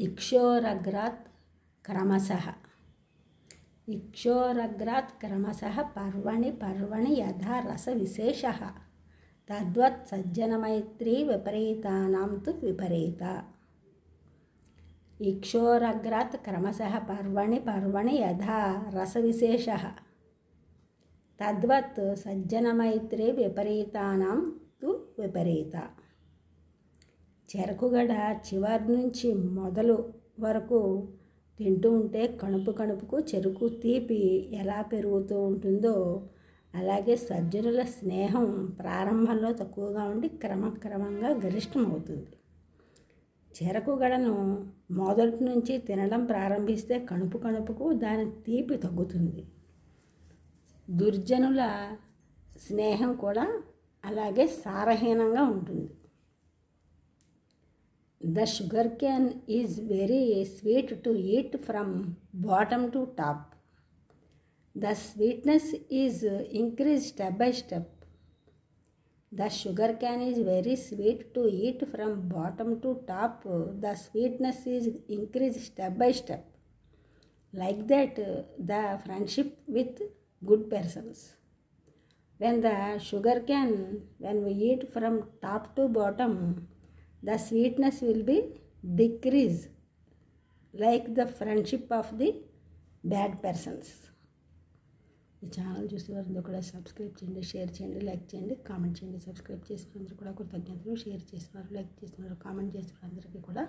ఇక్షోరగ్రాత్ క్రమశః పర్వణి యథా రసవిశేషः తద్వత్ సజ్జనమైత్రీ విపరీతానాం తు విపరీత. ఇక్షోరగ్రాత్ క్రమశః పర్వణి యథా రసవిశేషः తద్వత్ సజ్జనమైత్రీ విపరీతానాం తు విపరీత. చెరకుగడ చివరి నుంచి మొదలు వరకు తింటూ ఉంటే కణుపుకు చెరుకు తీపి ఎలా పెరుగుతూ ఉంటుందో అలాగే సజ్జనుల స్నేహం ప్రారంభంలో తక్కువగా ఉండి క్రమక్రమంగా గరిష్టమవుతుంది. చెరకుగడను మొదటి నుంచి తినడం ప్రారంభిస్తే కణుపుకు దాని తీపి తగ్గుతుంది. దుర్జనుల స్నేహం కూడా అలాగే సారహీనంగా ఉంటుంది. The sugar cane is very sweet to eat from bottom to top. The sweetness is increased step by step. The sugar cane is very sweet to eat from bottom to top. The sweetness is increased step by step. Like that, the friendship with good persons. When we eat from top to bottom, the sweetness will be decreased like the friendship of the bad persons. ఈ channel చూసేవారు కూడా subscribe చేయండి, share చేయండి, like చేయండి, comment చేయండి. Subscribe చేసిన అందరూ కూడా కృతజ్ఞతలు. షేర్ చేస్తున్నారు, లైక్ చేస్తున్నారు, కామెంట్ చేస్తున్నారు అందరికీ కూడా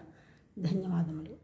ధన్యవాదములు.